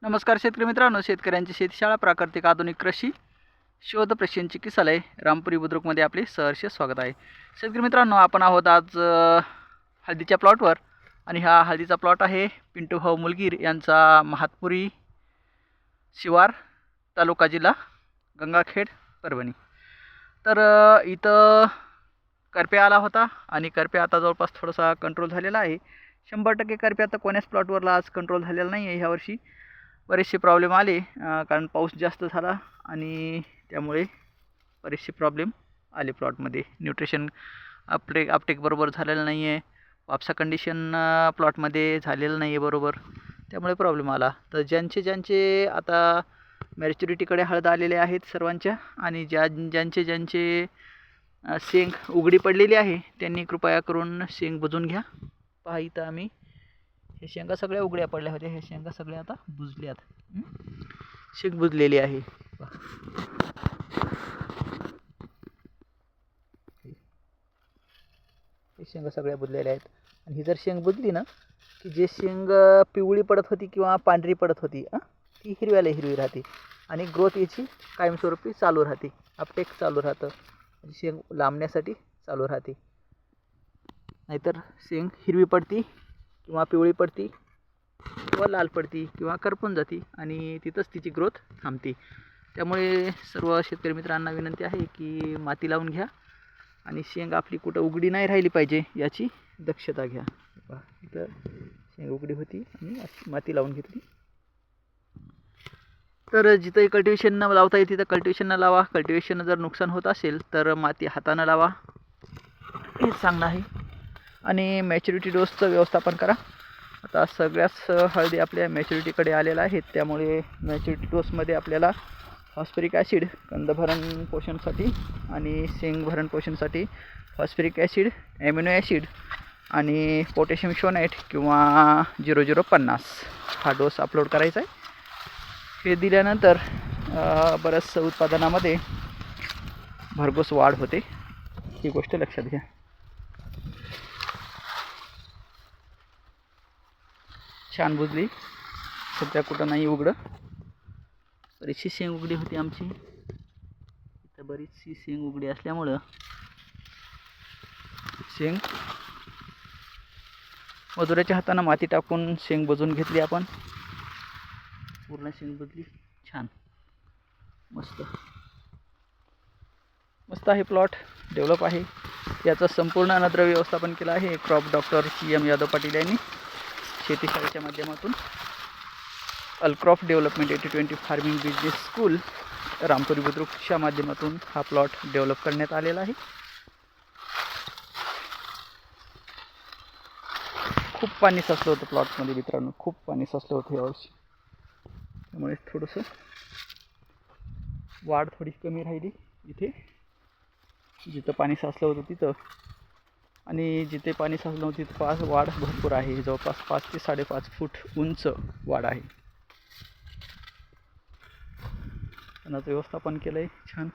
नमस्कार शेतकरी मित्रांनो, शेतकऱ्यांची शेतीशाळा प्राकृतिक आधुनिक कृषी शोध प्रशिक्षण चिकित्सालय रामपुरी बुद्रुकमध्ये आपले सहर्ष स्वागत आहे. शेतकरी मित्रांनो, आपण आहोत आज हळदीच्या प्लॉटवर आणि हा हळदीचा प्लॉट आहे पिंटू भाऊ मुलगीर यांचा महातपुरी शिवार तालुका जिल्हा गंगाखेड परभणी. तर इथं करप्या आला होता आणि करप्या आता जवळपास थोडासा कंट्रोल झालेला आहे. 100% करप्या आता कोण्याच प्लॉटवरला आज कंट्रोल झालेला नाही आहे. ह्यावर्षी बरेचसे प्रॉब्लेम आले, कारण पाऊस जास्त झाला आणि त्यामुळे बरेचसे प्रॉब्लेम आले प्लॉटमध्ये. न्यूट्रिशन अपटेक बरोबर झालेलं नाही आहे, वापसा कंडिशन प्लॉटमध्ये झालेलं नाही आहे बरोबर, त्यामुळे प्रॉब्लेम आला. तर ज्यांचे आता मॅच्युरिटीकडे हळद आलेले आहेत सर्वांच्या, आणि ज्यांचे शेंग उघडी पडलेली आहे त्यांनी कृपया करून शेंग बुजून घ्या. पहा, इथं आम्ही हे शेंगा सगळ्या उघड्या पडल्या होत्या, हे शेंगा सगळ्या आता बुजल्यात. शेंग बुजलेली आहे. हे शेंगा सगळ्या बुजलेल्या आहेत. आणि ही जर शेंग बुजली ना, की जे शेंग पिवळी पडत होती किंवा पांढरी पडत होती ती हिरव्याला हिरवी राहते आणि ग्रोथ याची कायमस्वरूपी चालू राहते, अपटेक चालू राहतं, शेंग लांबण्यासाठी चालू राहते. नाहीतर शेंग हिरवी पडती किंवा पिवळी पडती किंवा लाल पडती किंवा करपून जाती आणि तिथंच तिची ग्रोथ थांबते. त्यामुळे सर्व शेतकरी मित्रांना विनंती आहे की माती लावून घ्या आणि शेंग आपली कुठं उघडी नाही राहिली पाहिजे याची दक्षता घ्या. इथं शेंग उघडी होती आणि माती लावून घेतली. तर जिथं कल्टिवेशन न लावता येते तिथं कल्टिवेशन न लावा. कल्टिवेशन जर नुकसान होत असेल तर माती हातानं लावा, हे सांगणं आहे. आणि मॅच्युरिटी डोसचं व्यवस्थापन करा. आता सगळ्याच हळदी आपल्या मॅच्युरिटीकडे आलेल्या आहेत, त्यामुळे मॅच्युरिटी डोसमध्ये आपल्याला फॉस्फरिक ॲसिड कंदभरण पोषणासाठी आणि शेंग भरण पोषणासाठी फॉस्फरिक ॲसिड, ॲमिनो ॲसिड आणि पोटॅशियम शोनाईट किंवा 0050 हा डोस अपलोड करायचा आहे. हे दिल्यानंतर बरंचसं उत्पादनामध्ये भरघोस वाढ होते, ही गोष्ट लक्षात घ्या. छान बुजली, सध्या कुठं नाही उघडं. बरीचशी शेंग उघडी होती आमची, इथं बरीचशी शेंग उघडी असल्यामुळं शेंग मजुराच्या हातानं माती टाकून शेंग बुजून घेतली आपण. पूर्ण शेंग बुजली, छान मस्त आहे. प्लॉट डेव्हलप आहे. याचं संपूर्ण अनद्रव्य व्यवस्थापन केलं आहे crop doctor CM Yadav Patil यांनी शेतीशाळेच्या माध्यमातून. अलक्रॉप डेव्हलपमेंट 80-20 फार्मिंग बिझनेस स्कूल रामपुरी बुद्रुकच्या माध्यमातून हा प्लॉट डेव्हलप करण्यात आलेला आहे. खूप पाणी साचलं होतं प्लॉटमध्ये मित्रांनो, खूप पाणी साचलं होतं यावर्षी, त्यामुळे थोडंसं वाढ थोडी कमी राहिली इथे. जिथं पाणी साचलं होतं तिथं आणि जिथे पाणी साचलं होतं तिथं वाढ भरपूर आहे. जवळपास 5 ते 5.5 फूट उंच वाढ आहे. पाण्याचं व्यवस्थापन केलं आहे छान.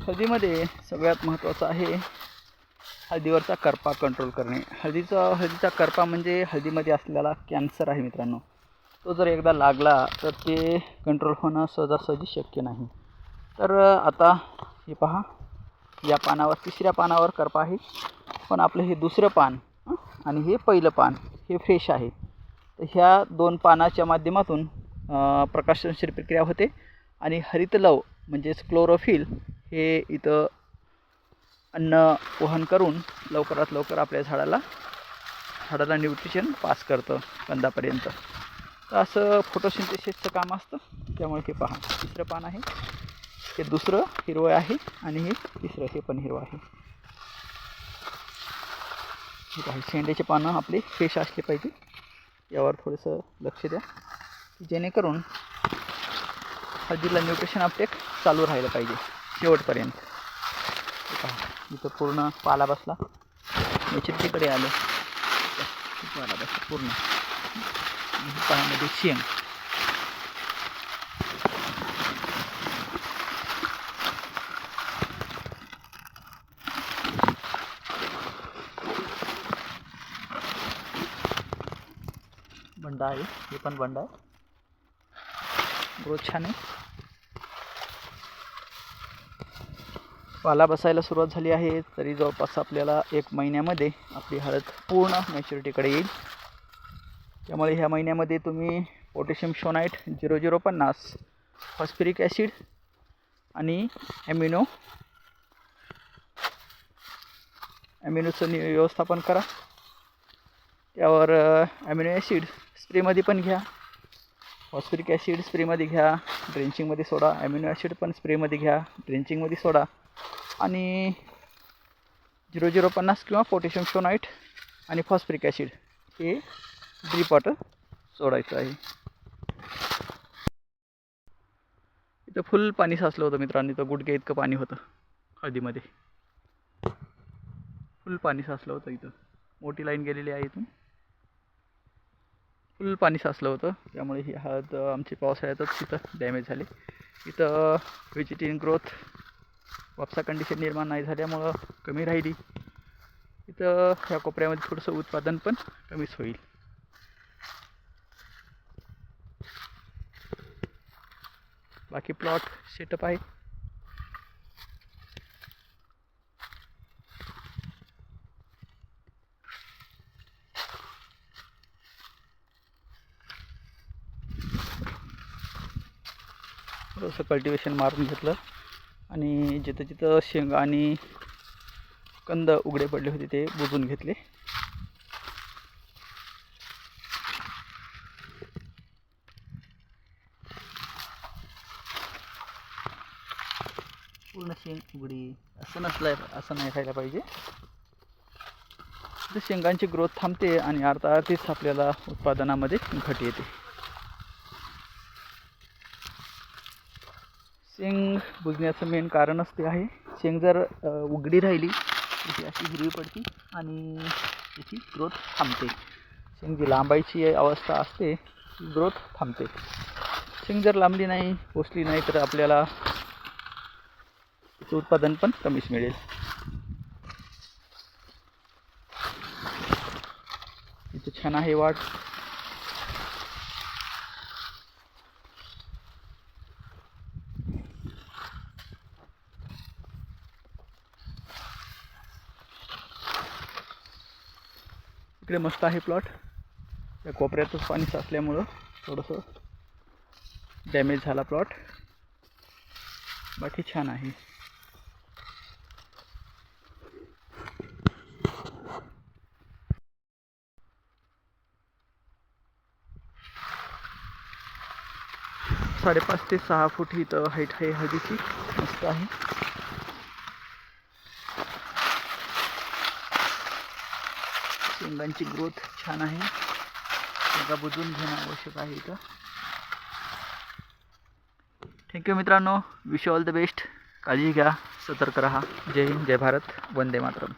हळदीमध्ये सगळ्यात महत्त्वाचं आहे हळदीवरचा करपा कंट्रोल करणे. हळदीचा करपा म्हणजे हळदीमध्ये असलेला कॅन्सर आहे मित्रांनो. तो जर एकदा लागला तर ते कंट्रोल होणं सहजासहजी शक्य नाही. तर आता हे पहा, या पानावर 3ऱ्या पानावर करपा आहे, पण आपलं हे 2रं पान आणि हे पहिलं पान हे फ्रेश आहे. तर ह्या 2 पानाच्या माध्यमातून प्रकाशसंश्लेषण प्रक्रिया होते आणि हरितलव म्हणजेच क्लोरोफिल हे इथं अन्न वहन करून लवकरात लवकर आपल्या झाडाला न्यूट्रिशन पास करतं कंदापर्यंत. तर असं फोटोसिंथेसिसचं काम असतं. त्यामुळे हे पहा, 3रं पान आहे, हे 2रं हिरवं आहे आणि हे 3रं हे पण हिरवं आहे. ठीक आहे, शेंड्याचे पानं आपले फ्रेश असले पाहिजे, यावर थोडंसं लक्ष द्या जेणेकरून हळदीला न्यूट्रिशन अपटेक चालू राहिलं पाहिजे शेवटपर्यंत. इथं पूर्ण पाला बसला, मॅच्युरिटीकडे आलं, पाला बसला पूर्ण. पाण्यामध्ये शेंग, बंड आहे, हे पण बंड आहे. ग्रोथ छान आहे. पाला बसायला सुरुवात झाली आहे, तरी जवळपास आपल्याला 1 महिन्यामध्ये आपली हळद पूर्ण मॅच्युरिटीकडे येईल. त्यामुळे ह्या महिन्यामध्ये तुम्ही पोटॅशियम शोनाइट 0050, फॉस्फरिक ॲसिड आणि ॲमिनोचं व्यवस्थापन करा. त्यावर ॲमिनो ॲसिड स्प्रेमध्ये पण घ्या, फॉस्फरिक ॲसिड स्प्रेमध्ये घ्या, ड्रेंचिंगमध्ये सोडा. ॲमिनो ॲसिड पण स्प्रेमध्ये घ्या, ड्रेंचिंगमध्ये सोडा. आणि 0050 किंवा पोटॅशियम शोनाइट आणि फॉस्फरिक ॲसिड हे ड्रीप वॉटर सोडायचं आहे. इथं फुल पाणी साचलं होतं मित्रांनो, इथं गुडघे इतकं पाणी होतं हळदीमध्ये. फुल पाणी साचलं होतं. इथं मोठी लाईन गेलेली आहे, इथून फुल पाणी साचलं होतं. त्यामुळे ही हळद आमची पावसाळ्यातच तिथं डॅमेज झाली. इथं व्हेजिटेटिव्ह ग्रोथ, वापसा कंडिशन निर्माण नाही झाल्यामुळं कमी राहिली. इथं ह्या कोपऱ्यामध्ये थोडंसं उत्पादन पण कमीच होईल. बाकी प्लॉट सेटअप आहे. थोडंसं कल्टिवेशन मारून घेतलं आणि जिथं जिथं शेंग आणि कंद उघडे पडले होते ते बुजून घेतले. पूर्ण शेंग उघडी असं असं नाही राहायला पाहिजे. तर शेंगांची ग्रोथ थांबते आणि अर्थातच आपल्याला उत्पादनामध्ये घट येते. शेंग बुजण्याचं मेन कारणच ते आहे. शेंग जर उघडी राहिली तर ती अशी हिरवी पडते आणि त्याची ग्रोथ थांबते. शेंग जी लांबायची अवस्था असते ती ग्रोथ थांबते. शेंग जर लांबली नाही, पोचली नाही तर आपल्याला त्याचं उत्पादन पण कमीच मिळेल. इथे छान आहे वाढ. इकडे मस्त आहे प्लॉट. त्या कोपऱ्यातच पाणी साचल्यामुळं थोडंसं डॅमेज झाला प्लॉट. बाकी छान आहे. साडेपाच ते 6 फूट इथं हाईट आहे हळदीची. मस्त आहे. शेंगांची ग्रोथ छान आहे. शेंगा बुजून घेणं आवश्यक आहे इथं. थँक्यू मित्रांनो. Wish all the best. काळजी घ्या, सतर्क रहा. जय हिंद, जय भारत, वंदे मातरम.